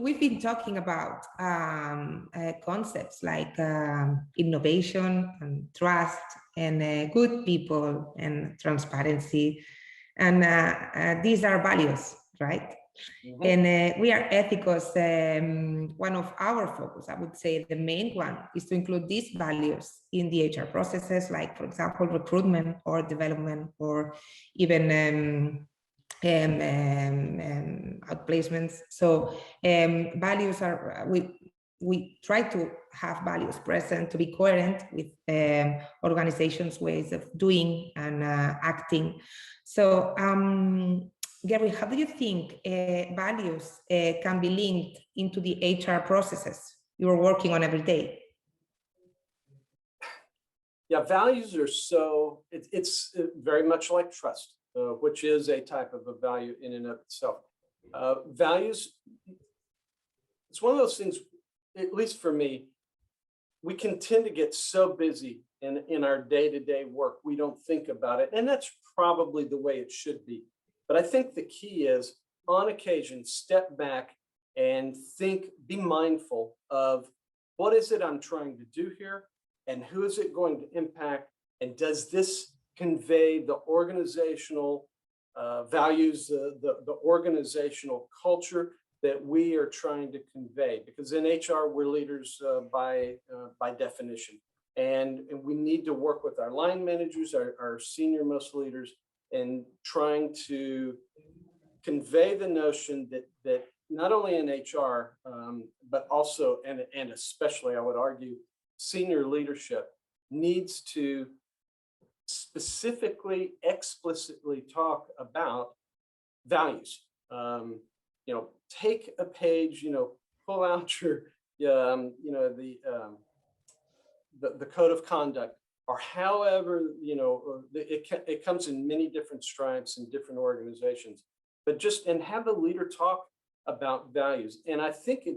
we've been talking about concepts like innovation and trust and good people and transparency. And these are values, right? Mm-hmm. And we are ethicos. One of our focus, I would say the main one, is to include these values in the HR processes, like, for example, recruitment or development, or even outplacements. So values are, we try to have values present to be coherent with organizations' ways of doing and acting. So Gary, how do you think values can be linked into the HR processes you're working on every day? Yeah, values are so, it's very much like trust, which is a type of a value in and of itself. Values, it's one of those things, at least for me, we can tend to get so busy in our day-to-day work, we don't think about it. And that's probably the way it should be. But I think the key is, on occasion, step back and think, be mindful of what is it I'm trying to do here, and who is it going to impact, and does this convey the organizational values, the organizational culture that we are trying to convey? Because in HR, we're leaders by definition. And we need to work with our line managers, our senior most leaders, and trying to convey the notion that not only in HR, but also, and especially, I would argue, senior leadership needs to specifically, explicitly talk about values. Take a page, pull out your, the code of conduct, or however, it comes in many different stripes in different organizations, but and have the leader talk about values. And I think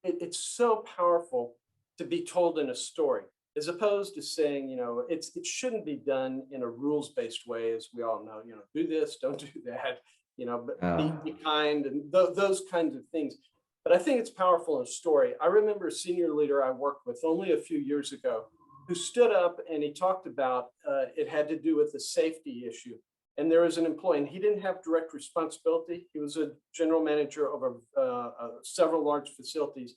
it's so powerful to be told in a story, as opposed to saying, it shouldn't be done in a rules-based way, as we all know, do this, don't do that, but be kind, and those kinds of things. But I think it's powerful in a story. I remember a senior leader I worked with only a few years ago who stood up and he talked about, it had to do with the safety issue. And there was an employee, and he didn't have direct responsibility. He was a general manager over several large facilities,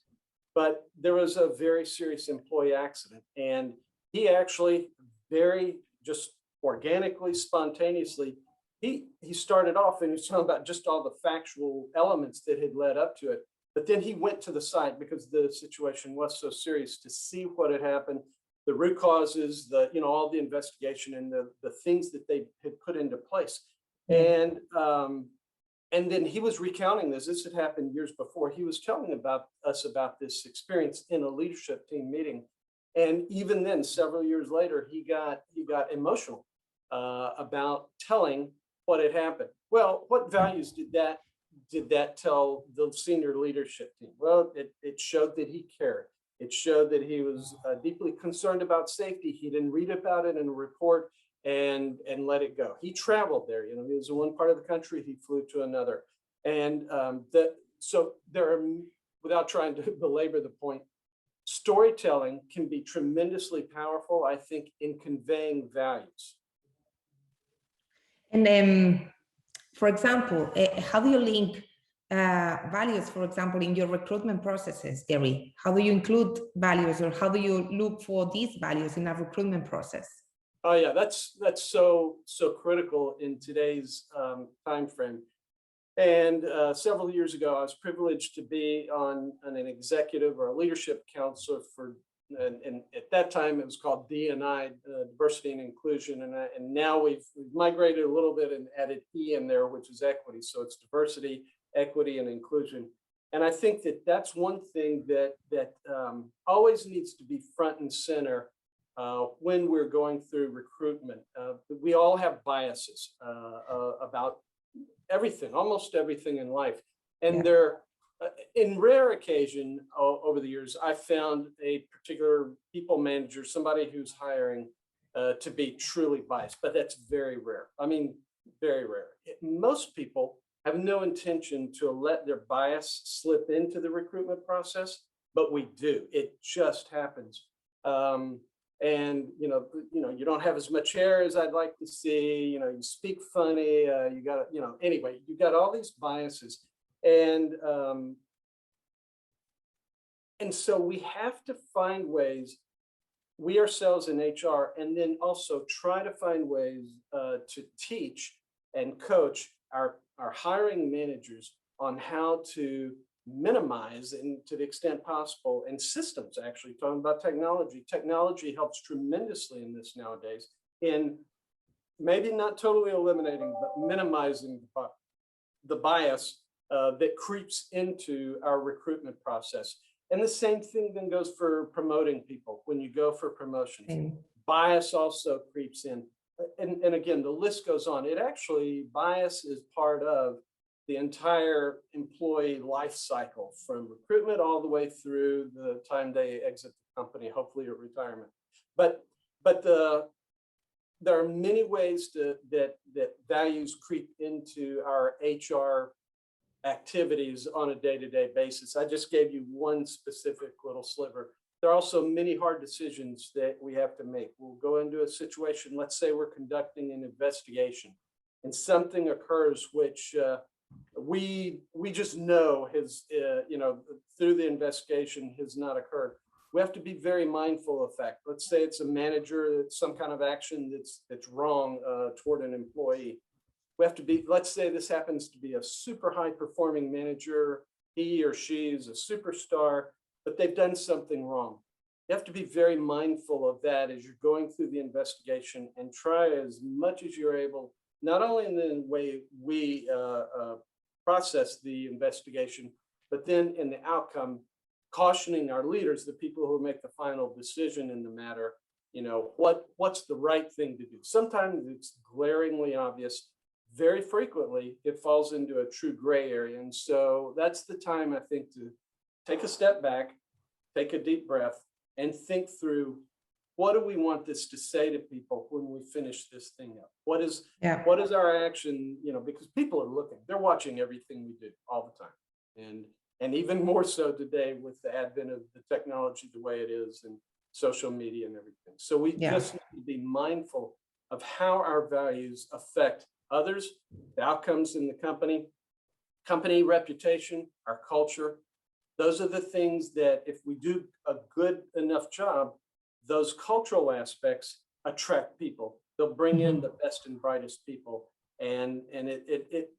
but there was a very serious employee accident. And he actually very just organically, spontaneously, he started off and he was talking about just all the factual elements that had led up to it. But then he went to the site because the situation was so serious to see what had happened, the root causes, all the investigation and the things that they had put into place. And then he was recounting this. This had happened years before. He was telling us about this experience in a leadership team meeting. And even then, several years later, he got emotional about telling what had happened. Well, what values did that tell the senior leadership team? Well, it showed that he cared. It showed that he was deeply concerned about safety. He didn't read about it in a report and let it go. He traveled there. He was in one part of the country. He flew to another. And so there are, without trying to belabor the point, storytelling can be tremendously powerful, I think, in conveying values. And for example, how do you link values, for example, in your recruitment processes, Gary? How do you include values, or how do you look for these values in a recruitment process? Oh yeah, that's so critical in today's time frame. And several years ago, I was privileged to be on an executive or a leadership council for, and at that time it was called D&I, diversity and inclusion, and now we've migrated a little bit and added E in there, which is equity. So it's diversity, equity, and inclusion. And I think that's one thing that always needs to be front and center when we're going through recruitment. We all have biases about everything, almost everything in life. And they're, in rare occasion over the years, I found a particular people manager, somebody who's hiring, to be truly biased, but that's very rare. I mean, very rare. Most people have no intention to let their bias slip into the recruitment process, but we do. It just happens. And you don't have as much hair as I'd like to see. You speak funny. You got anyway. You got all these biases, and so we have to find ways, we ourselves in HR, and then also try to find ways to teach and coach our hiring managers on how to minimize, and to the extent possible, and systems, actually talking about technology helps tremendously in this nowadays, in maybe not totally eliminating but minimizing the bias that creeps into our recruitment process. And the same thing then goes for promoting people. When you go for promotions, bias also creeps in, and again, the list goes on. Bias is part of the entire employee life cycle, from recruitment all the way through the time they exit the company, hopefully at retirement. But there are many ways that values creep into our HR activities on a day-to-day basis. I just gave you one specific little sliver. There are also many hard decisions that we have to make. We'll go into a situation, let's say we're conducting an investigation, and something occurs which we just know has, through the investigation, has not occurred. We have to be very mindful of that. Let's say it's a manager, some kind of action that's wrong toward an employee. We have to be, let's say this happens to be a super high performing manager, he or she is a superstar, but they've done something wrong. You have to be very mindful of that as you're going through the investigation, and try as much as you're able, not only in the way we process the investigation, but then in the outcome, cautioning our leaders, the people who make the final decision in the matter, what's the right thing to do. Sometimes it's glaringly obvious. Very frequently, it falls into a true gray area. And so that's the time, I think, to take a step back, take a deep breath, and think through, what do we want this to say to people when we finish this thing up? What is our action? Because people are looking, they're watching everything we do all the time. And even more so today with the advent of the technology the way it is, and social media and everything. So we just need to be mindful of how our values affect others, the outcomes in the company reputation, our culture. Those are the things that, if we do a good enough job, those cultural aspects attract people. They'll bring in the best and brightest people, and it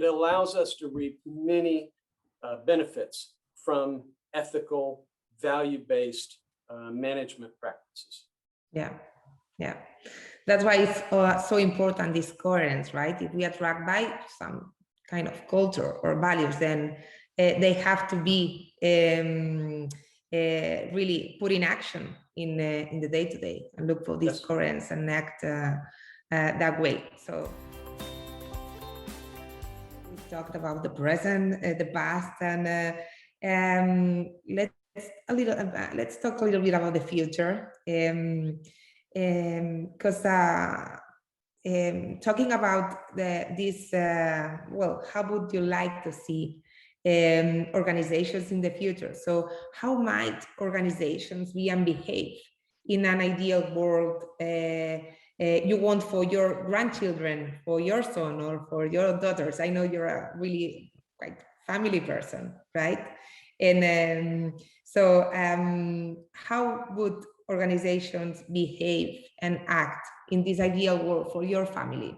allows us to reap many benefits from ethical, value-based management practices. Yeah. That's why it's so important, this coherence, right? If we are tracked by some kind of culture or values, then they have to be really put in action in the day-to-day, and look for this coherence and act that way. So we talked about the present, the past, and let's talk a little bit about the future. Because talking about this, how would you like to see organizations in the future? So how might organizations be and behave in an ideal world you want for your grandchildren, for your son, or for your daughters? I know you're a really quite family person, right? And so how would organizations behave and act in this ideal world for your family?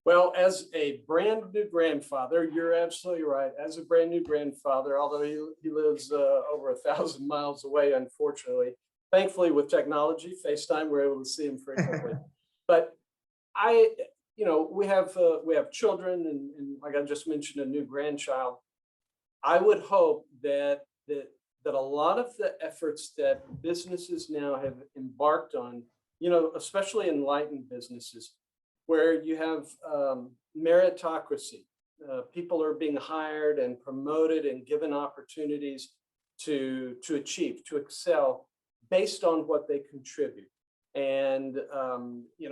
Well, as a brand new grandfather, you're absolutely right. As a brand new grandfather, although he lives over 1,000 miles away, unfortunately, thankfully with technology, FaceTime, we're able to see him frequently. But we have children, and like I just mentioned, a new grandchild. I would hope that a lot of the efforts that businesses now have embarked on, especially enlightened businesses, where you have meritocracy, people are being hired and promoted and given opportunities to achieve, to excel based on what they contribute. And,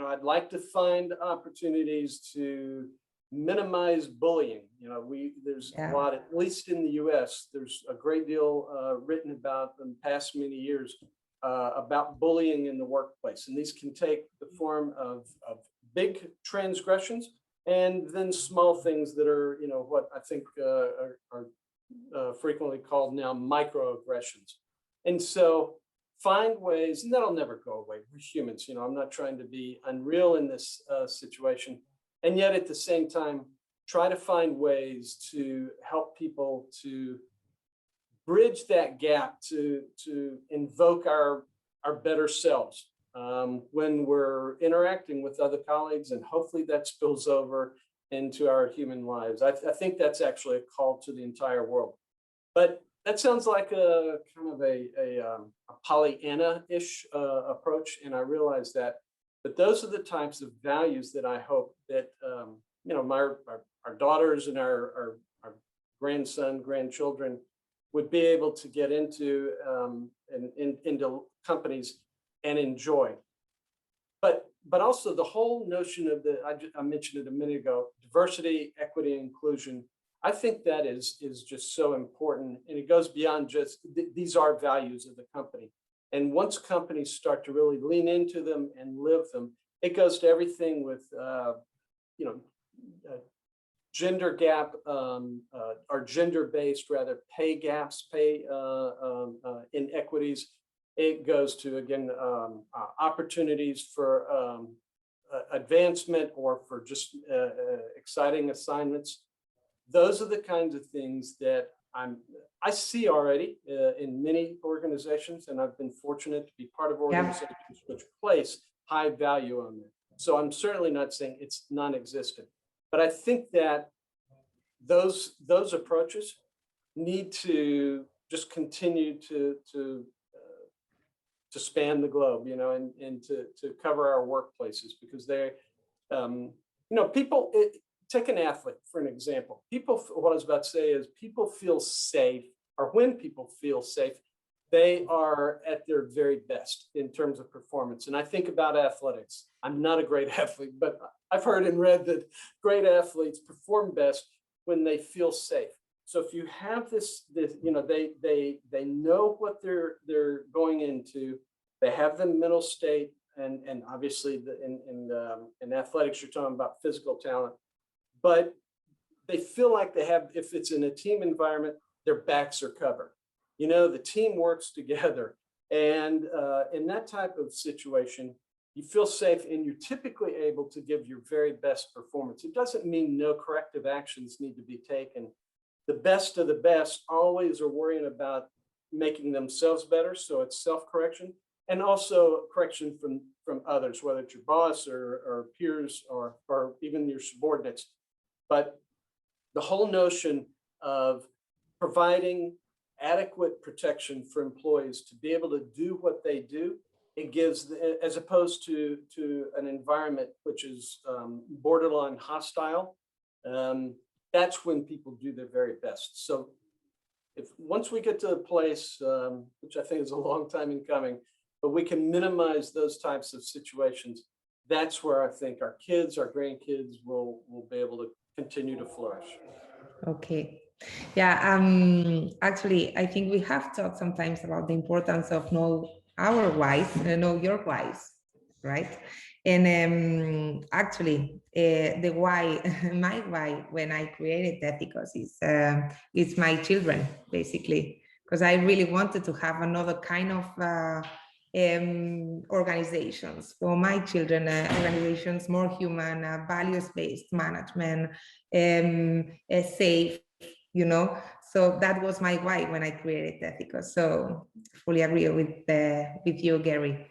I'd like to find opportunities to minimize bullying. There's a Yeah. lot, at least in the US, there's a great deal written about in the past many years about bullying in the workplace. And these can take the form of big transgressions and then small things that are, what I think are frequently called now microaggressions. And so find ways, and that'll never go away. We're humans, I'm not trying to be unreal in this situation. And yet at the same time, try to find ways to help people to bridge that gap to invoke our better selves when we're interacting with other colleagues, and hopefully that spills over into our human lives. I think that's actually a call to the entire world. But that sounds like a kind of a Pollyanna-ish approach, and I realize that. But those are the types of values that I hope that our daughters and our grandson, grandchildren would be able to get into into companies and enjoy. But also the whole notion of I mentioned it a minute ago, diversity, equity, inclusion. I think that is just so important, and it goes beyond just these are values of the company. And once companies start to really lean into them and live them, it goes to everything with gender gap or gender-based rather pay gaps, pay inequities. It goes to, again, opportunities for advancement or for just exciting assignments. Those are the kinds of things that I see already in many organizations, and I've been fortunate to be part of organizations which place high value on that. So I'm certainly not saying it's non-existent, but I think that those approaches need to just continue to span the globe, and to cover our workplaces, because they, people. Take an athlete for an example. What I was about to say is people feel safe, or when people feel safe, they are at their very best in terms of performance. And I think about athletics. I'm not a great athlete, but I've heard and read that great athletes perform best when they feel safe. So if you have this, they know what they're going into. They have the mental state, and obviously in athletics, you're talking about physical talent. But they feel like they have, if it's in a team environment, their backs are covered. The team works together. And in that type of situation, you feel safe and you're typically able to give your very best performance. It doesn't mean no corrective actions need to be taken. The best of the best always are worrying about making themselves better. So it's self-correction, and also correction from others, whether it's your boss or peers or even your subordinates. But the whole notion of providing adequate protection for employees to be able to do what they do, it gives, as opposed to an environment which is borderline hostile, that's when people do their very best. So once we get to a place, which I think is a long time in coming, but we can minimize those types of situations, that's where I think our kids, our grandkids will be able to continue to flourish. Okay. Yeah. Actually, I think we have talked sometimes about the importance of know our whys, know your whys, right? And actually, the why, my why, when I created Ethicos is my children, basically, because I really wanted to have another kind of organizations for my children, organizations more human, values-based management, safe, So that was my why when I created Ethicos. So fully agree with you, Gary.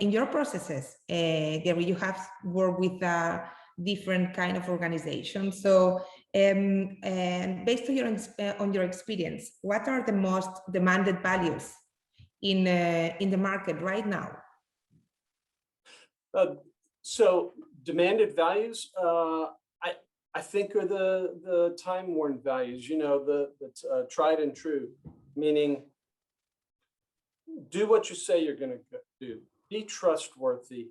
In your processes, Gary, you have worked with different kind of organizations. So, and based on your experience, what are the most demanded values in the market right now? So demanded values, I think are the time-worn values. The tried and true, meaning do what you say you're going to do. Be trustworthy.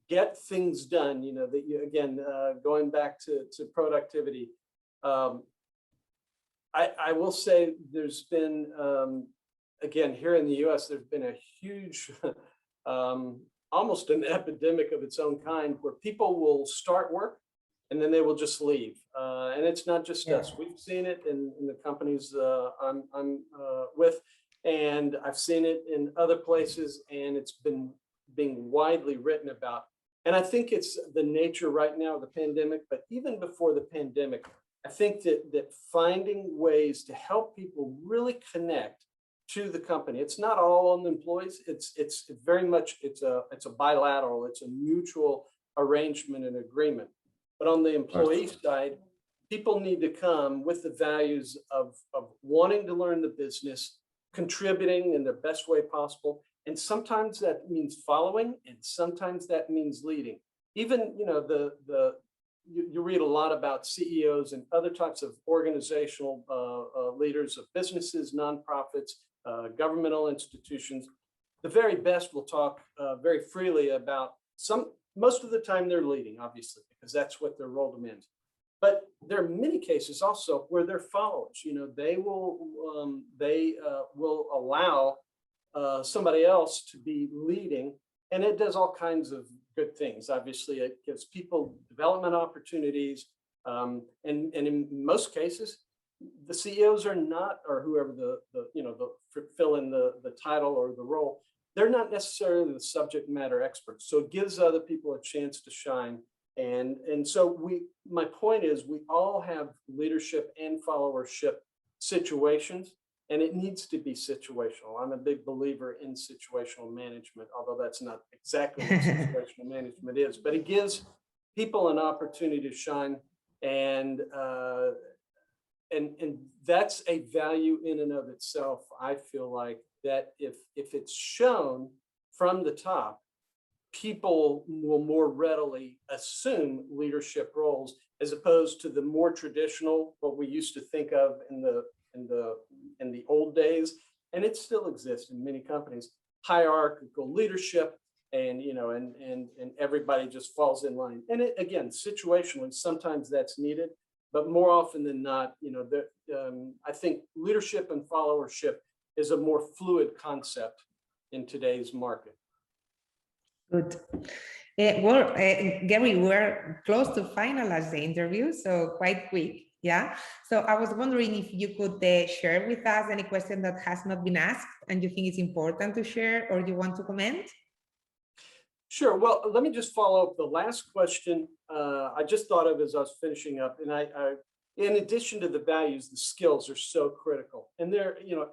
Get things done. You know, that you, again, going back to productivity. I will say there's been, again, here in the US, there's been a huge, almost an epidemic of its own kind, where people will start work and then they will just leave. And it's not just us. We've seen it in the companies I'm with, and I've seen it in other places, and it's been being widely written about. And I think it's the nature right now of the pandemic, but even before the pandemic, I think that finding ways to help people really connect to the company. It's not all on the employees. It's very much, it's a bilateral, it's a mutual arrangement and agreement. But on the employee side, people need to come with the values of wanting to learn the business, contributing in the best way possible. And sometimes that means following, and sometimes that means leading. Even, you know, you read a lot about CEOs and other types of organizational leaders of businesses, nonprofits, governmental institutions. The very best will talk very freely about most of the time they're leading, obviously, because that's what their role demands. But there are many cases also where they're followers. You know, they will allow somebody else to be leading, and it does all kinds of good things. Obviously, it gives people development opportunities, and in most cases, the CEOs are not, or whoever fill in the title or the role, they're not necessarily the subject matter experts. So it gives other people a chance to shine. And so my point is, we all have leadership and followership situations, and it needs to be situational. I'm a big believer in situational management, although that's not exactly what situational management is, but it gives people an opportunity to shine, and that's a value in and of itself. I feel like that if it's shown from the top, people will more readily assume leadership roles, as opposed to the more traditional, what we used to think of in the old days, and it still exists in many companies, hierarchical leadership, and everybody just falls in line. And again, situationally, sometimes that's needed, but more often than not, I think leadership and followership is a more fluid concept in today's market. Good. Gary, we're close to finalize the interview, so quite quick. Yeah. So I was wondering if you could share with us any question that has not been asked and you think it's important to share, or you want to comment? Sure. Well, let me just follow up. The last question I just thought of as I was finishing up, and I in addition to the values, the skills are so critical. And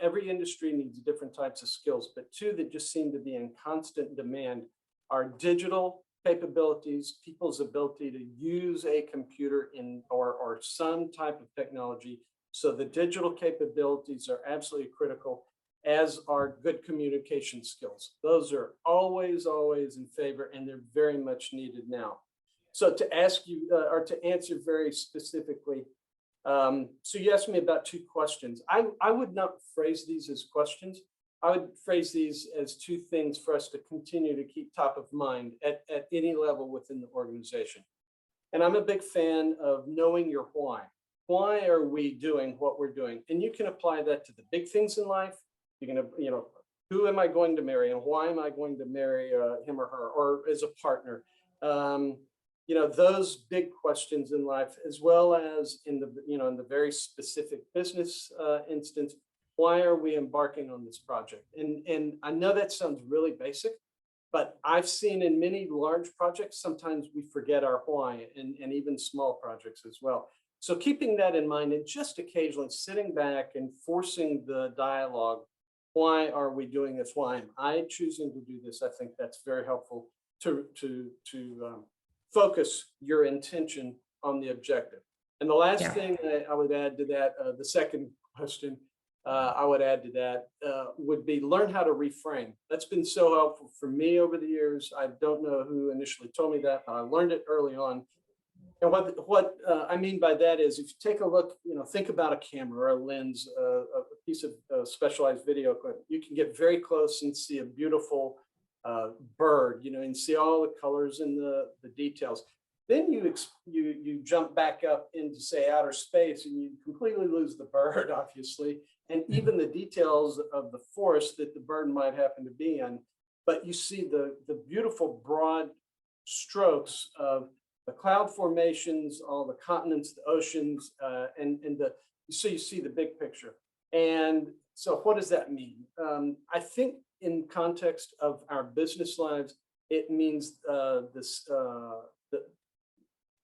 every industry needs different types of skills, but two that just seem to be in constant demand are digital capabilities, people's ability to use a computer or some type of technology. So the digital capabilities are absolutely critical, as are good communication skills. Those are always in favor, and they're very much needed now. So to ask you, or to answer very specifically, so you asked me about two questions. I would not phrase these as questions. I would phrase these as two things for us to continue to keep top of mind at any level within the organization. And I'm a big fan of knowing your why. Why are we doing what we're doing? And you can apply that to the big things in life. You're going to, who am I going to marry, and why am I going to marry him or her, or as a partner? Those big questions in life, as well as in the very specific business instance. Why are we embarking on this project? And I know that sounds really basic, but I've seen in many large projects, sometimes we forget our why, and even small projects as well. So keeping that in mind, and just occasionally sitting back and forcing the dialogue, why are we doing this? Why am I choosing to do this? I think that's very helpful to focus your intention on the objective. And the last thing I would add to that, the second question, I would add to that would be learn how to reframe. That's been so helpful for me over the years. I don't know who initially told me that, but I learned it early on. And what I mean by that is, if you take a look, think about a camera or a lens, a piece of specialized video equipment, you can get very close and see a beautiful bird, and see all the colors and the details. Then you jump back up into, say, outer space, and you completely lose the bird, obviously, and even the details of the forest that the bird might happen to be in. But you see the beautiful broad strokes of the cloud formations, all the continents, the oceans, so you see the big picture. And so, what does that mean? I think, in context of our business lives, it means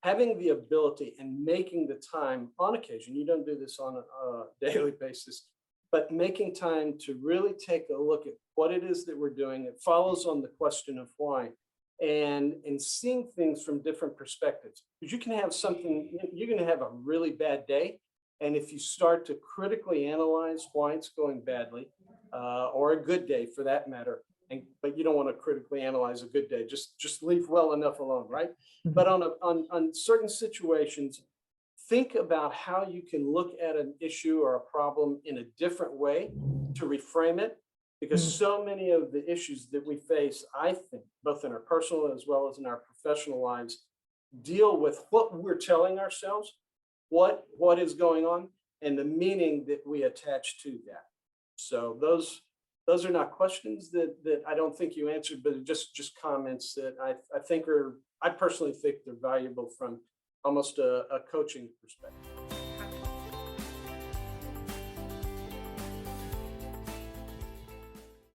having the ability and making the time on occasion. You don't do this on a daily basis, but making time to really take a look at what it is that we're doing. It follows on the question of why, and seeing things from different perspectives. Because you can have you're going to have a really bad day, and if you start to critically analyze why it's going badly, or a good day for that matter, but you don't want to critically analyze a good day. Just leave well enough alone, right? But on certain situations, think about how you can look at an issue or a problem in a different way to reframe it, because so many of the issues that we face, I think, both in our personal as well as in our professional lives, deal with what we're telling ourselves, what is going on, and the meaning that we attach to that. So those are not questions that I don't think you answered, but just comments that I personally think they're valuable from almost a coaching perspective.